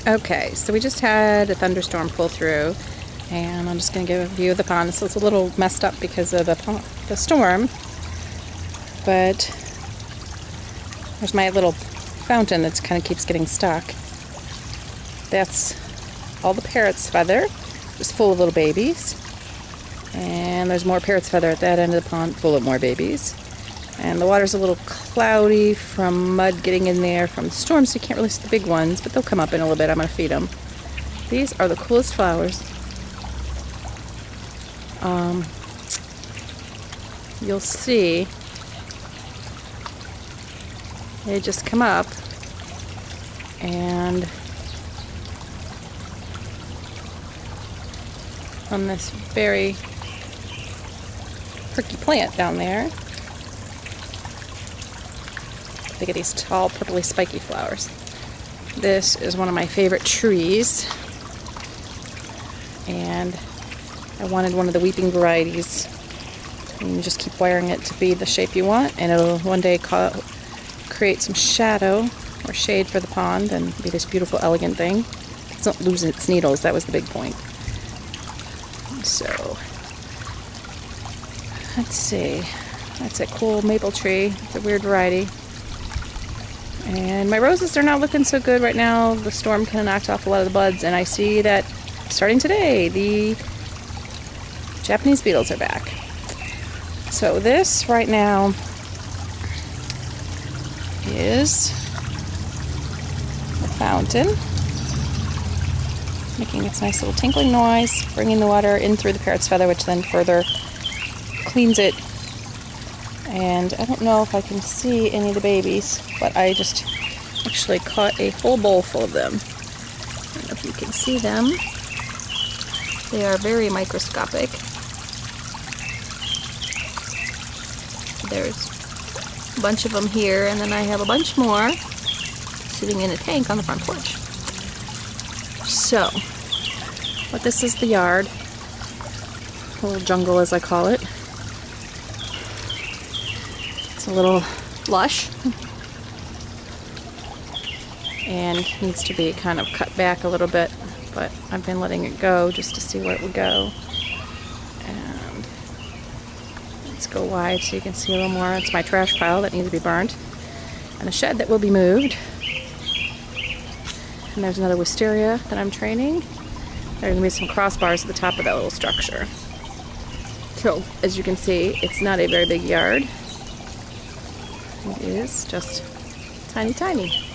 Okay, so we just had a thunderstorm pull through, and I'm just going to give a view of the pond. So it's a little messed up because of the storm, but there's my little fountain that kind of keeps getting stuck. That's all the parrot's feather, just full of little babies. And there's more parrot's feather at that end of the pond, full of more babies. And the water's a little cloudy from mud getting in there from the storm, so you can't really see the big ones, but they'll come up in a little bit. I'm going to feed them. These are the coolest flowers. You'll see they just come up, and on this very pricky plant down there, they get these tall, purpley, spiky flowers. This is one of my favorite trees, and I wanted one of the weeping varieties. And you just keep wiring it to be the shape you want, and it'll one day create some shadow or shade for the pond and be this beautiful, elegant thing. It doesn't lose its needles. That was the big point. So, let's see. That's a cool maple tree. It's a weird variety. And my roses are not looking so good right now. The storm kind of knocked off a lot of the buds, and I see that starting today, the Japanese beetles are back. So this right now is the fountain, making its nice little tinkling noise, bringing the water in through the parrot's feather, which then further cleans it. And I don't know if I can see any of the babies, but I just actually caught a whole bowl full of them. I don't know if you can see them. They are very microscopic. There's a bunch of them here, and then I have a bunch more sitting in a tank on the front porch. So, but this is the yard, a little jungle as I call it. It's a little lush and needs to be kind of cut back a little bit, but I've been letting it go just to see where it would go. And let's go wide so you can see a little more. It's my trash pile that needs to be burned, and a shed that will be moved. And there's another wisteria that I'm training. There's going to be some crossbars at the top of that little structure. So, as you can see, it's not a very big yard. It is just tiny, tiny.